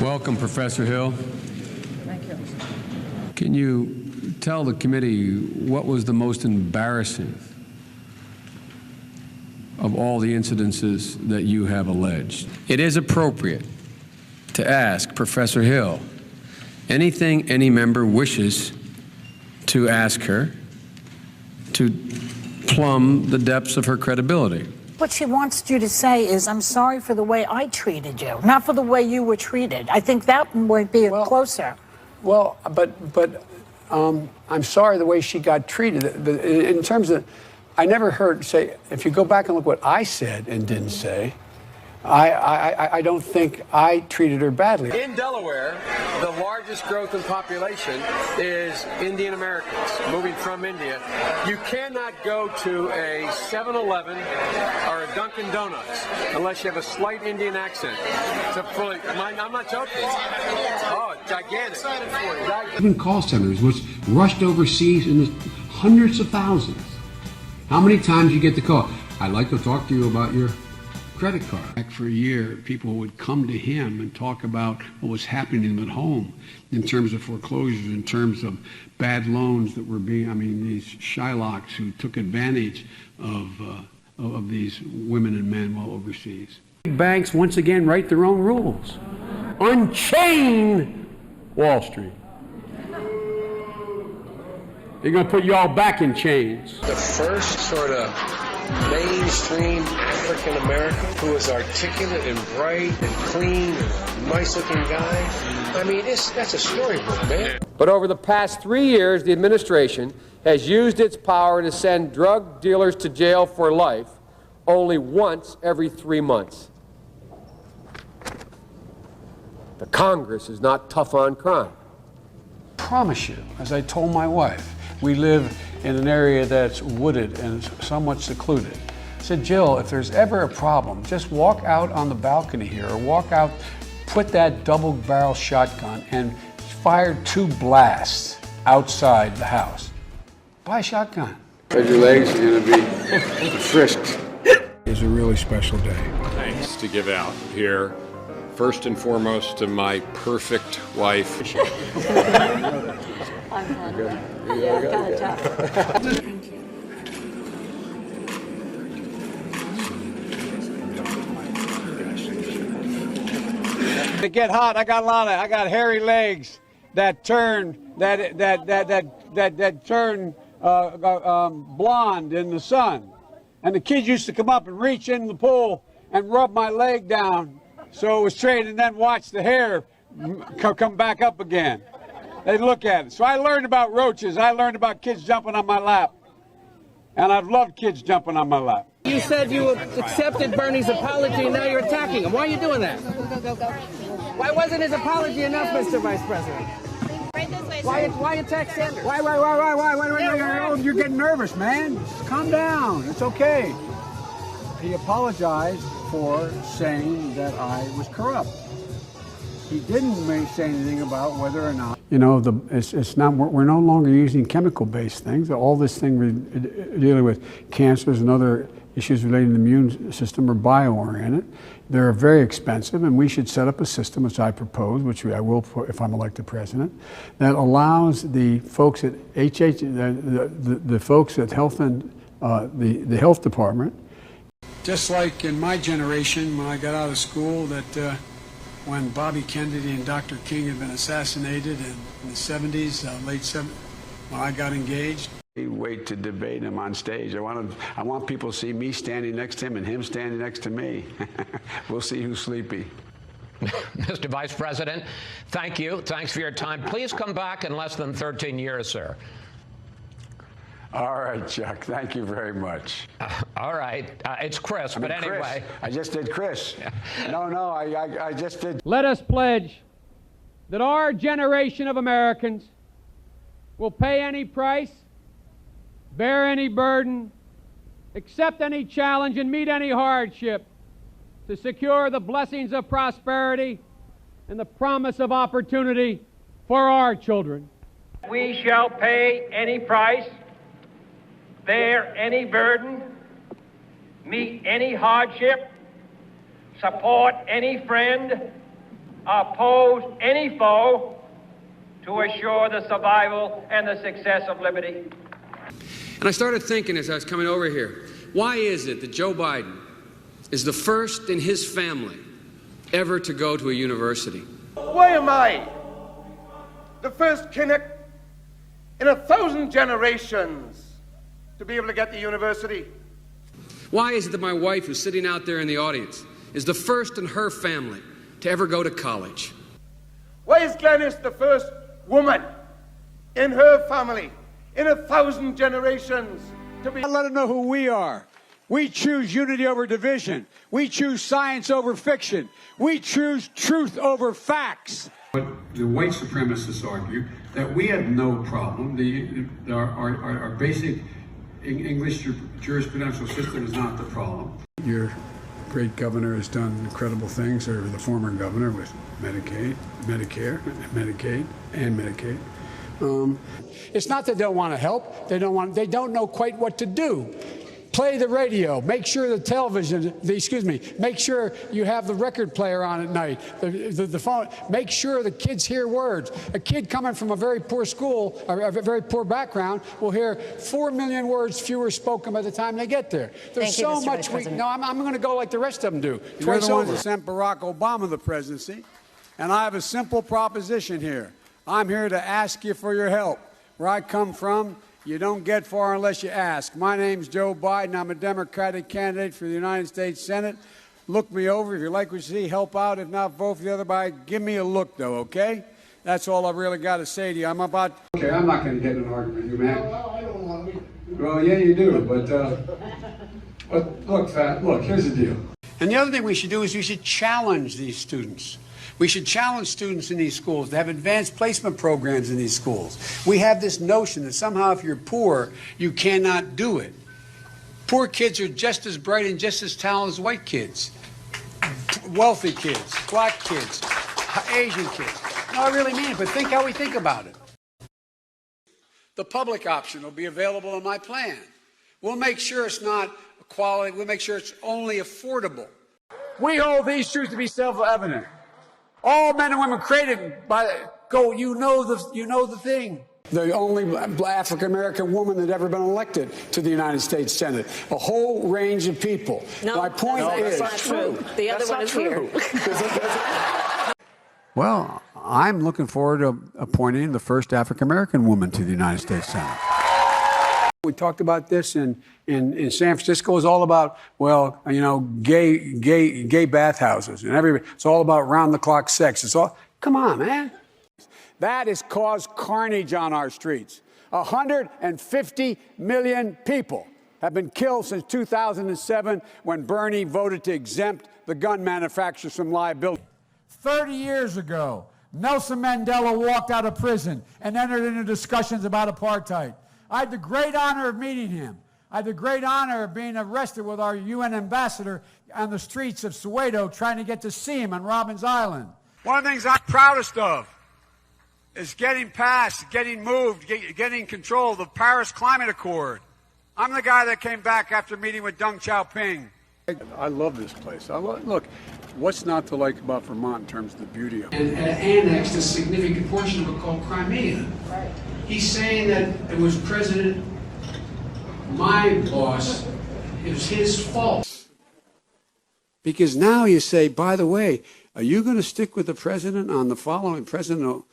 Welcome, Professor Hill. Thank you. Can you tell the committee what was the most embarrassing of all the incidences that you have alleged? It is appropriate to ask Professor Hill anything any member wishes to ask her to plumb the depths of her credibility. What she wants you to say is, I'm sorry for the way I treated you, not for the way you were treated. I think that might be closer. Well, but I'm sorry the way she got treated. In terms of, I never heard say, if you go back and look what I said and didn't say, I don't think I treated her badly. In Delaware, the largest growth in population is Indian Americans moving from India. You cannot go to a 7-Eleven or a Dunkin' Donuts unless you have a slight Indian accent. I'm not joking. Oh, gigantic. Even call centers, which rushed overseas in the hundreds of thousands. How many times you get the call? I'd like to talk to you about your credit card. For a year, people would come to him and talk about what was happening to them at home in terms of foreclosures, in terms of bad loans that were being, these Shylocks who took advantage of these women and men while overseas. Banks once again write their own rules. Unchain Wall Street. They're going to put you all back in chains. The first sort of mainstream African American who was articulate and bright and clean and nice looking guy. I mean, that's a storybook, man. But over the past 3 years, the administration has used its power to send drug dealers to jail for life only once every 3 months. The Congress is not tough on crime. I promise you, as I told my wife, we live in an area that's wooded and somewhat secluded. I said, Jill, if there's ever a problem, just walk out on the balcony here or walk out, put that double-barrel shotgun and fire 2 blasts outside the house. Buy a shotgun. Your legs are going to be frisked. It's a really special day. Thanks to give out here. First and foremost to my perfect wife. To get hot, I got hairy legs that turn turn blonde in the sun, and the kids used to come up and reach in the pool and rub my leg down so it was straight, and then watch the hair come back up again. They'd look at it. So I learned about roaches. I learned about kids jumping on my lap. And I've loved kids jumping on my lap. You said you accepted Bernie's apology and now you're attacking him. Why are you doing that? Why wasn't his apology enough, Mr. Vice President? Right this way, Why attack Sanders? Why? You're getting nervous, man. Just calm down. It's okay. He apologized for saying that I was corrupt. He didn't say anything about whether or not, it's not, we're no longer using chemical-based things. All this thing we're dealing with, cancers and other issues relating to the immune system, are bio-oriented. They're very expensive, and we should set up a system, which I propose, which I will if I'm elected president, that allows the folks at the folks at Health and the Health Department. Just like in my generation, when I got out of school, that when Bobby Kennedy and Dr. King had been assassinated in the 70s, late 70s, when I got engaged. Wait to debate him on stage. I want people to see me standing next to him and him standing next to me. We'll see who's sleepy. Mr. Vice President, thank you. Thanks for your time. Please come back in less than 13 years, sir. All right, Chuck. Thank you very much. All right. It's Chris, but anyway. Chris. I just did Chris. No, I just did. Let us pledge that our generation of Americans will pay any price, bear any burden, accept any challenge, and meet any hardship to secure the blessings of prosperity and the promise of opportunity for our children. We shall pay any price, bear any burden, meet any hardship, support any friend, oppose any foe to assure the survival and the success of liberty. And I started thinking as I was coming over here, why is it that Joe Biden is the first in his family ever to go to a university? Why am I the first Kinnick in 1,000 generations to be able to get to university? Why is it that my wife, who's sitting out there in the audience, is the first in her family to ever go to college? Why is Glenys the first woman in her family in 1,000 generations to be... Let them know who we are. We choose unity over division. We choose science over fiction. We choose truth over facts. But the white supremacists argue that we have no problem. Our basic English jurisprudential system is not the problem. Your great governor has done incredible things, or the former governor, with Medicaid, Medicare, Medicaid, and Medicaid. It's not that they don't want to help. They don't know quite what to do. Play the radio. Make sure the television, make sure you have the record player on at night, the phone. Make sure the kids hear words. A kid coming from a very poor school, or a very poor background, will hear 4 million words fewer spoken by the time they get there. There's so much. No, I'm going to go like the rest of them do. Twice over. You're the one that sent Barack Obama the presidency, and I have a simple proposition here. I'm here to ask you for your help. Where I come from, you don't get far unless you ask. My name's Joe Biden. I'm a Democratic candidate for the United States Senate. Look me over. If you like what you see, help out. If not, vote for the other guy. Give me a look, though, okay? That's all I've really got to say to you. I'm about... Okay, I'm not going to get in an argument with you, man. Well, I don't want to. Well, yeah, you do, but look, here's the deal. And the other thing we should do is we should challenge these students. We should challenge students in these schools to have advanced placement programs in these schools. We have this notion that somehow if you're poor, you cannot do it. Poor kids are just as bright and just as talented as white kids. Wealthy kids, black kids, Asian kids. No, I really mean it, but think how we think about it. The public option will be available in my plan. We'll make sure it's not quality. We'll make sure it's only affordable. We hold these truths to be self-evident. All men and women created by you know the thing. The only African-American woman that ever been elected to the United States Senate. A whole range of people. No, my point is that's not true. The other one is here. Well, I'm looking forward to appointing the first African-American woman to the United States Senate. We talked about this in San Francisco. It's all about, well, you know, gay bathhouses and everybody. It's all about round-the-clock sex. It's all, come on, man. That has caused carnage on our streets. 150 million people have been killed since 2007 when Bernie voted to exempt the gun manufacturers from liability. 30 years ago, Nelson Mandela walked out of prison and entered into discussions about apartheid. I had the great honor of meeting him. I had the great honor of being arrested with our UN ambassador on the streets of Soweto trying to get to see him on Robbins Island. One of the things I'm proudest of is getting passed, getting moved, getting control of the Paris Climate Accord. I'm the guy that came back after meeting with Deng Xiaoping. I love this place. Look, what's not to like about Vermont in terms of the beauty of it? And annexed a significant portion of it called Crimea. Right. He's saying that it was my boss, it was his fault. Because now you say, by the way, are you going to stick with the president on the following president,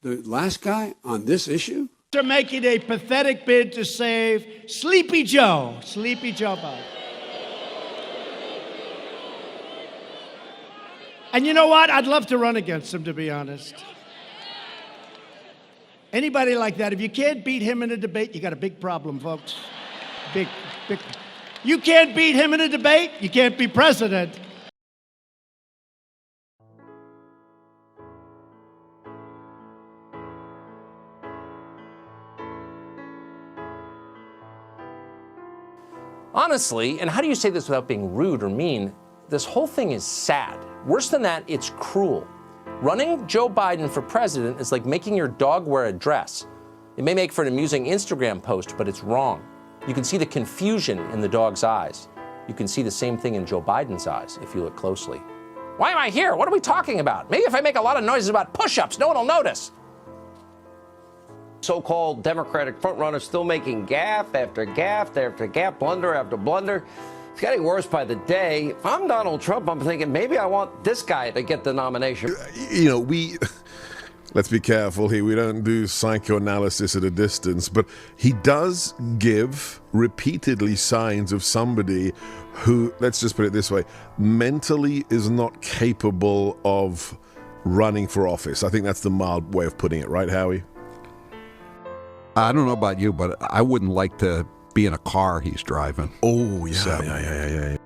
the last guy, on this issue? They're making a pathetic bid to save Sleepy Joe Biden. And you know what? I'd love to run against him, to be honest. Anybody like that, if you can't beat him in a debate, you got a big problem, folks. Big. You can't beat him in a debate, you can't be president. Honestly, and how do you say this without being rude or mean, this whole thing is sad. Worse than that, it's cruel. Running Joe Biden for president is like making your dog wear a dress. It may make for an amusing Instagram post, but it's wrong. You can see the confusion in the dog's eyes. You can see the same thing in Joe Biden's eyes if you look closely. Why am I here? What are we talking about? Maybe if I make a lot of noises about push-ups, no one will notice. So-called Democratic frontrunner still making gaffe after gaffe after gaffe, blunder after blunder. It's getting worse by the day. If I'm Donald Trump, I'm thinking maybe I want this guy to get the nomination. You know, let's be careful here. We don't do psychoanalysis at a distance, but he does give repeatedly signs of somebody who, let's just put it this way, mentally is not capable of running for office. I think that's the mild way of putting it, right, Howie? I don't know about you, but I wouldn't like to be in a car he's driving. Oh, yeah, yeah.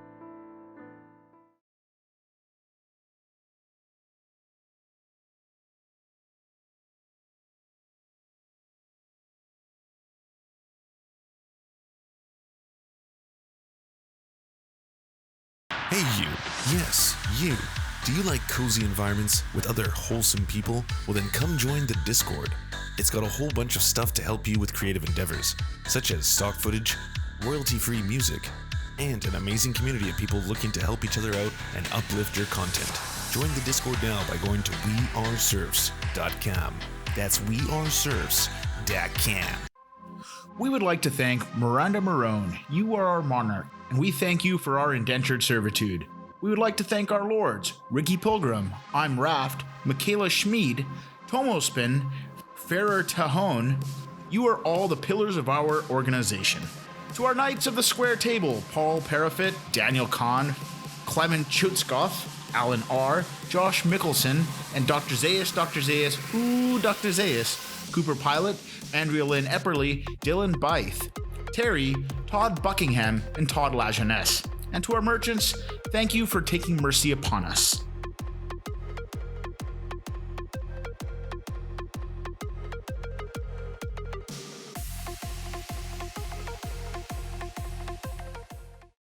Hey you, yes, you. Do you like cozy environments with other wholesome people? Well then come join the Discord. It's got a whole bunch of stuff to help you with creative endeavors, such as stock footage, royalty-free music, and an amazing community of people looking to help each other out and uplift your content. Join the Discord now by going to weareserfs.com. That's weareserfs.com. We would like to thank Miranda Marone. You are our monarch, and we thank you for our indentured servitude. We would like to thank our lords, Ricky Pilgrim, I'm Raft, Michaela Schmid, Tomospin, Ferrer Tajon. You are all the pillars of our organization. To our Knights of the Square Table, Paul Parafit, Daniel Kahn, Clement Chutskoff, Alan R., Josh Mickelson, and Dr. Zayas, Dr. Zayas, Cooper Pilot, Andrea Lynn Epperly, Dylan Bythe, Terry, Todd Buckingham, and Todd Lajeunesse. And to our merchants, thank you for taking mercy upon us.